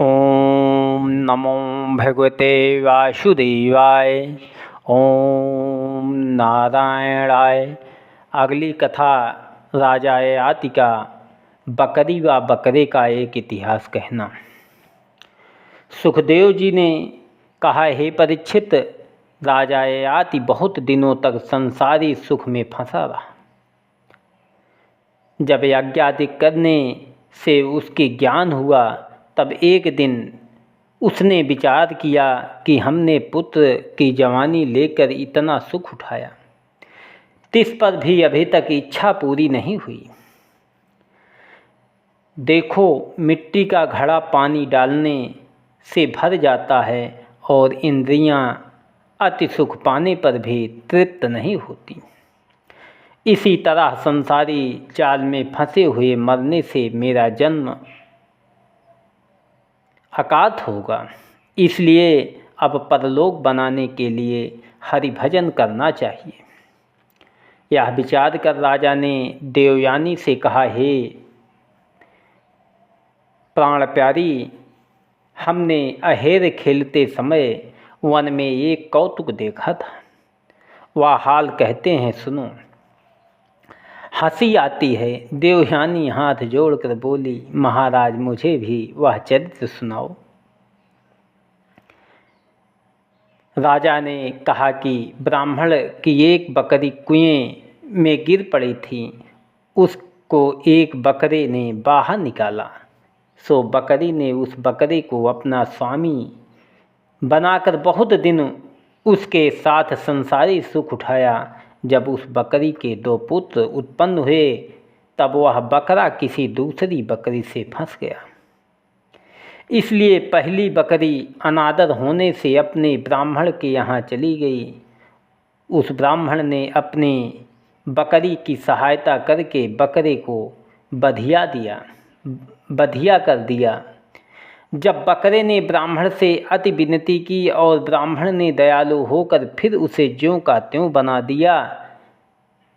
ओम नमो भगवते वासुदेवाय। ओम नारायणाय। अगली कथा राजा ययाति का बकरी व बकरे का एक इतिहास कहना। सुखदेव जी ने कहा, हे परीक्षित, राजा ययाति बहुत दिनों तक संसारी सुख में फंसा रहा। जब यज्ञ आदि करने से उसके ज्ञान हुआ, तब एक दिन उसने विचार किया कि हमने पुत्र की जवानी लेकर इतना सुख उठाया, तिस पर भी अभी तक इच्छा पूरी नहीं हुई। देखो, मिट्टी का घड़ा पानी डालने से भर जाता है और इंद्रियां अति सुख पाने पर भी तृप्त नहीं होती। इसी तरह संसारी जाल में फंसे हुए मरने से मेरा जन्म अकात होगा। इसलिए अब परलोक बनाने के लिए हरि भजन करना चाहिए। यह विचार कर राजा ने देवयानी से कहा, हे प्राण प्यारी, हमने अहेर खेलते समय वन में एक कौतुक देखा था। वह हाल कहते हैं, सुनो। हंसी आती है। देवयानी हाथ जोड़कर बोली, महाराज, मुझे भी वह चरित्र सुनाओ। राजा ने कहा कि ब्राह्मण की एक बकरी कुएं में गिर पड़ी थी। उसको एक बकरे ने बाहर निकाला। सो बकरी ने उस बकरे को अपना स्वामी बनाकर बहुत दिन उसके साथ संसारी सुख उठाया। जब उस बकरी के 2 पुत्र उत्पन्न हुए, तब वह बकरा किसी दूसरी बकरी से फंस गया। इसलिए पहली बकरी अनादर होने से अपने ब्राह्मण के यहाँ चली गई। उस ब्राह्मण ने अपनी बकरी की सहायता करके बकरे को बधिया कर दिया। जब बकरे ने ब्राह्मण से अति विनती की और ब्राह्मण ने दयालु होकर फिर उसे ज्यों का त्यों बना दिया,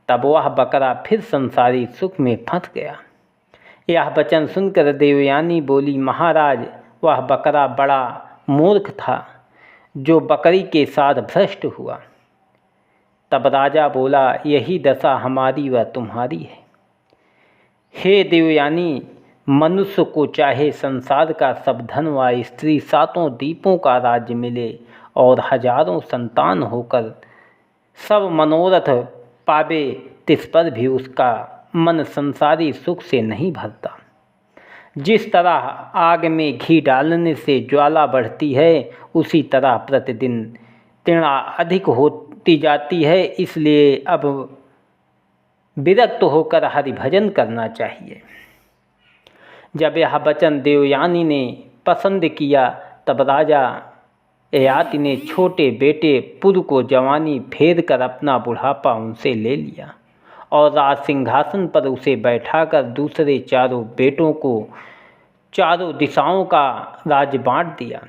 तब वह बकरा फिर संसारी सुख में फंस गया। यह वचन सुनकर देवयानी बोली, महाराज, वह बकरा बड़ा मूर्ख था जो बकरी के साथ भ्रष्ट हुआ। तब राजा बोला, यही दशा हमारी व तुम्हारी है। हे देवयानी, मनुष्य को चाहे संसार का सब धन व स्त्री 7 द्वीपों का राज्य मिले और हजारों संतान होकर सब मनोरथ पावे, तिस पर भी उसका मन संसारी सुख से नहीं भरता। जिस तरह आग में घी डालने से ज्वाला बढ़ती है, उसी तरह प्रतिदिन तृणा अधिक होती जाती है। इसलिए अब विरक्त होकर हरि भजन करना चाहिए। जब यह वचन देवयानी ने पसंद किया, तब राजा ययाति ने छोटे बेटे पुर को जवानी फेर कर अपना बुढ़ापा उनसे ले लिया और राज सिंहासन पर उसे बैठाकर दूसरे 4 बेटों को 4 दिशाओं का राज्य बांट दिया।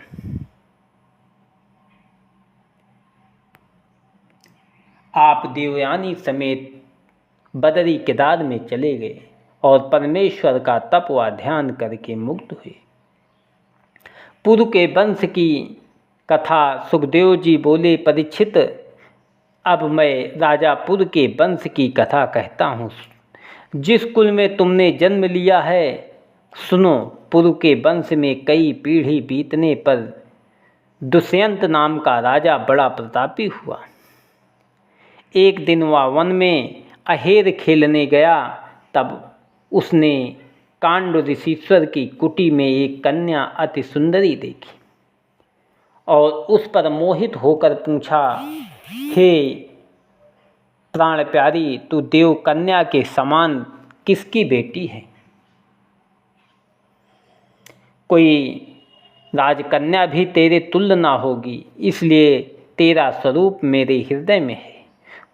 आप देवयानी समेत बदरी केदार में चले गए और परमेश्वर का तप व ध्यान करके मुक्त हुए। पुरु के वंश की कथा सुखदेव जी बोले, परीक्षित, अब मैं राजा पुरु के वंश की कथा कहता हूँ। जिस कुल में तुमने जन्म लिया है, सुनो। पुरु के वंश में कई पीढ़ी बीतने पर दुष्यंत नाम का राजा बड़ा प्रतापी हुआ। एक दिन वह वन में अहेर खेलने गया। तब उसने कांड ऋषीश्वर की कुटी में एक कन्या अति सुंदरी देखी और उस पर मोहित होकर पूछा, हे प्राण प्यारी, तू देव कन्या के समान किसकी बेटी है? कोई राजकन्या भी तेरे तुल्य ना होगी, इसलिए तेरा स्वरूप मेरे हृदय में है।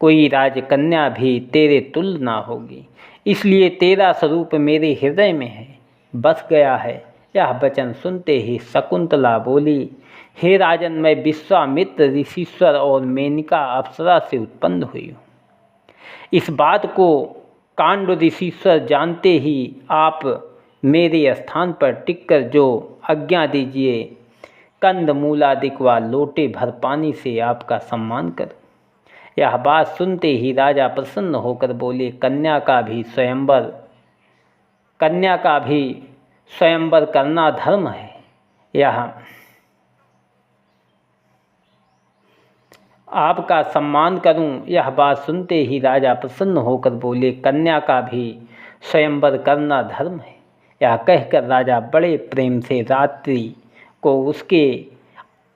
कोई राजकन्या भी तेरे तुल्य ना होगी, इसलिए तेरा स्वरूप मेरे हृदय में है, बस गया है। यह वचन सुनते ही शकुंतला बोली, हे राजन, मैं विश्वामित्र ऋषीश्वर और मेनका अप्सरा से उत्पन्न हुई हूँ। इस बात को कांड ऋषीश्वर जानते ही आप मेरे स्थान पर टिककर जो आज्ञा दीजिए, कंद मूलादिक व लोटे भर पानी से आपका सम्मान करूं। यह बात सुनते ही राजा प्रसन्न होकर बोले, कन्या का भी स्वयंवर करना धर्म है। यह आपका सम्मान करूं। यह बात सुनते ही राजा प्रसन्न होकर बोले, कन्या का भी स्वयंवर करना धर्म है। यह कहकर राजा बड़े प्रेम से रात्रि को उसके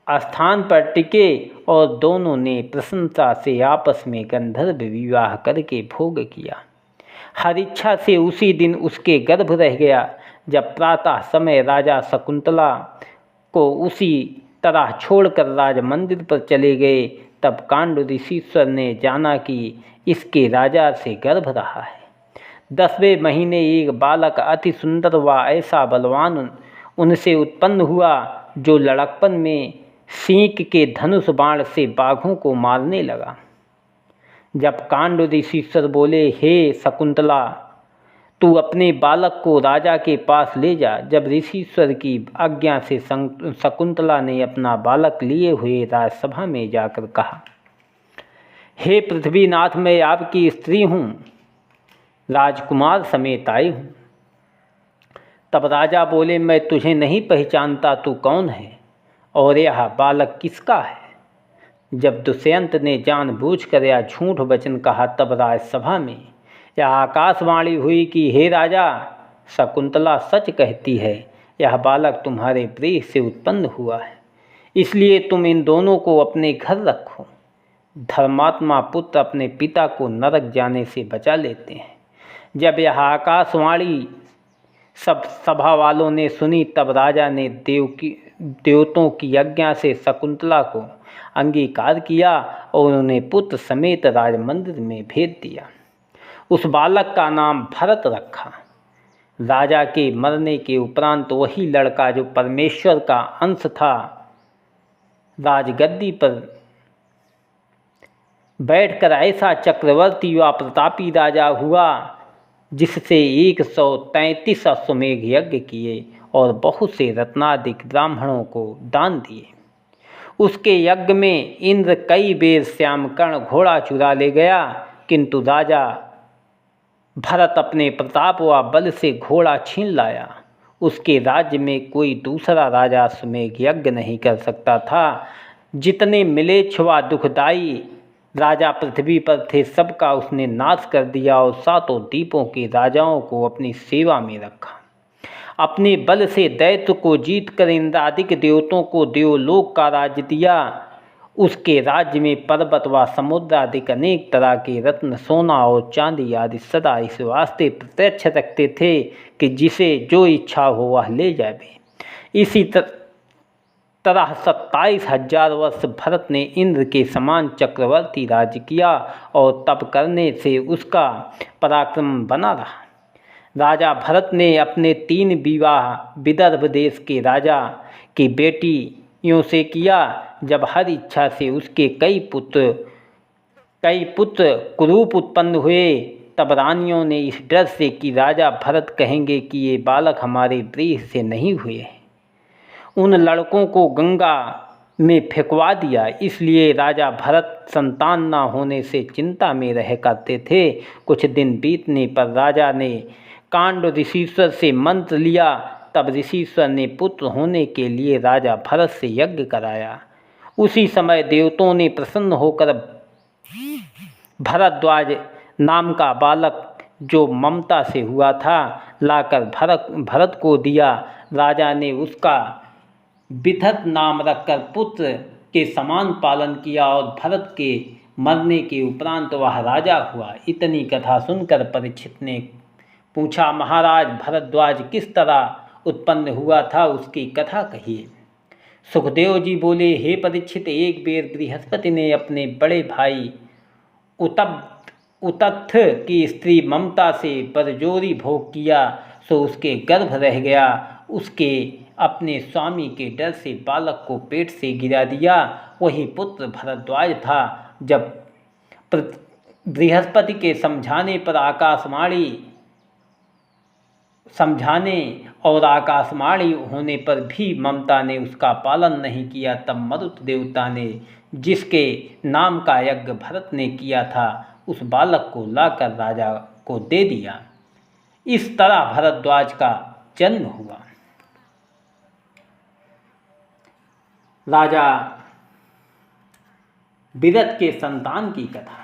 स्थान पर टिके और दोनों ने प्रसन्नता से आपस में गंधर्व विवाह करके भोग किया। हर इच्छा से उसी दिन उसके गर्भ रह गया। जब प्रातः समय राजा शकुंतला को उसी तरह छोड़कर राज मंदिर पर चले गए, तब कांड ऋषीश्वर ने जाना कि इसके राजा से गर्भ रहा है। 10वें महीने एक बालक अति सुंदर व ऐसा बलवान उनसे उत्पन्न हुआ जो लड़कपन में सींक के धनुष बाण से बाघों को मारने लगा। जब कांड ऋषीश्वर बोले, हे शकुंतला, तू अपने बालक को राजा के पास ले जा। जब ऋषीश्वर की आज्ञा से शकुंतला ने अपना बालक लिए हुए राजसभा में जाकर कहा, हे पृथ्वीनाथ, मैं आपकी स्त्री हूँ, राजकुमार समेत आई हूँ। तब राजा बोले, मैं तुझे नहीं पहचानता, तू कौन है और यह बालक किसका है। जब दुष्यंत ने जानबूझकर यह झूठ वचन कहा, तब राजसभा में यह आकाशवाणी हुई कि हे राजा, शकुंतला सच कहती है, यह बालक तुम्हारे प्रेम से उत्पन्न हुआ है, इसलिए तुम इन दोनों को अपने घर रखो। धर्मात्मा पुत्र अपने पिता को नरक जाने से बचा लेते हैं। जब यह आकाशवाणी सब सभा वालों ने सुनी, तब राजा ने देवतों की आज्ञा से शकुंतला को अंगीकार किया और उन्हें पुत्र समेत राजमंदिर में भेज दिया। उस बालक का नाम भरत रखा। राजा के मरने के उपरांत वही लड़का जो परमेश्वर का अंश था, राजगद्दी पर बैठकर ऐसा चक्रवर्ती व प्रतापी राजा हुआ जिससे 133 अश्वमेघ यज्ञ किए और बहुत से रत्नादिक ब्राह्मणों को दान दिए। उसके यज्ञ में इंद्र कई बेर श्यामकर्ण घोड़ा चुरा ले गया, किंतु राजा भरत अपने प्रताप व बल से घोड़ा छीन लाया। उसके राज्य में कोई दूसरा राजा अश्वमेघ यज्ञ नहीं कर सकता था। जितने मिलेच्छ व दुखदायी राजा पृथ्वी पर थे, सबका उसने नाश कर दिया और 7 द्वीपों के राजाओं को अपनी सेवा में रखा। अपने बल से दैत्य को जीतकर इंद्रादिक देवतों को देवलोक का राज्य दिया। उसके राज्य में पर्वत व समुद्र आदि अनेक तरह के रत्न, सोना और चांदी आदि सदा इस वास्ते प्रत्यक्ष रखते थे कि जिसे जो इच्छा हो वह ले जाए। इसी तरह 27,000 वर्ष भरत ने इंद्र के समान चक्रवर्ती राज्य किया और तप करने से उसका पराक्रम बना रहा। राजा भरत ने अपने 3 विवाह विदर्भ देश के राजा की बेटियों से किया। जब हर इच्छा से उसके कई पुत्र कुरूप उत्पन्न हुए, तब रानियों ने इस डर से कि राजा भरत कहेंगे कि ये बालक हमारे प्रिय से नहीं हुए हैं, उन लड़कों को गंगा में फेंकवा दिया। इसलिए राजा भरत संतान न होने से चिंता में रह करते थे। कुछ दिन बीतने पर राजा ने कांड ऋषीश्वर से मंत्र लिया। तब ऋषीश्वर ने पुत्र होने के लिए राजा भरत से यज्ञ कराया। उसी समय देवताओं ने प्रसन्न होकर भरद्वाज नाम का बालक जो ममता से हुआ था लाकर भरत को दिया। राजा ने उसका विथत नाम रखकर पुत्र के समान पालन किया और भरत के मरने के उपरांत वह राजा हुआ। इतनी कथा सुनकर परीक्षित ने पूछा, महाराज भरद्वाज किस तरह उत्पन्न हुआ था, उसकी कथा कहिए। सुखदेव जी बोले, हे परीक्षित, एक बेर बृहस्पति ने अपने बड़े भाई उतत्थ की स्त्री ममता से बरजोरी भोग किया, सो उसके गर्भ रह गया। उसके अपने स्वामी के डर से बालक को पेट से गिरा दिया। वही पुत्र भरद्वाज था। जब बृहस्पति के समझाने पर आकाशवाणी समझाने और आकाशवाणी होने पर भी ममता ने उसका पालन नहीं किया। तब मरुत देवता ने जिसके नाम का यज्ञ भरत ने किया था उस बालक को लाकर राजा को दे दिया। इस तरह भरद्वाज का जन्म हुआ। राजा विरत के संतान की कथा।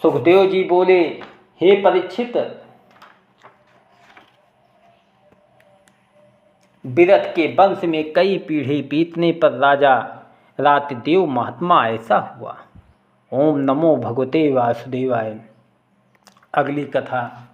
सुखदेव जी बोले, हे परीक्षित, विरत के वंश में कई पीढ़ी बीतने पर राजा रातदेव महात्मा ऐसा हुआ। ओम नमो भगवते वासुदेवाय। अगली कथा